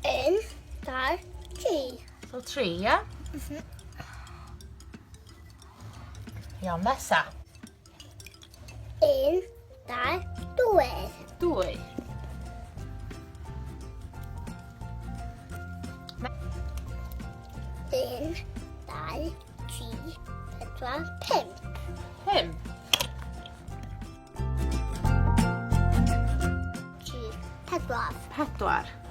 En, där, tre. Så 3, ja. Ja, massa. En, där, due. 2. En, där, tre, pedwar, fem. 5. Tre, pedwar. Pedwar.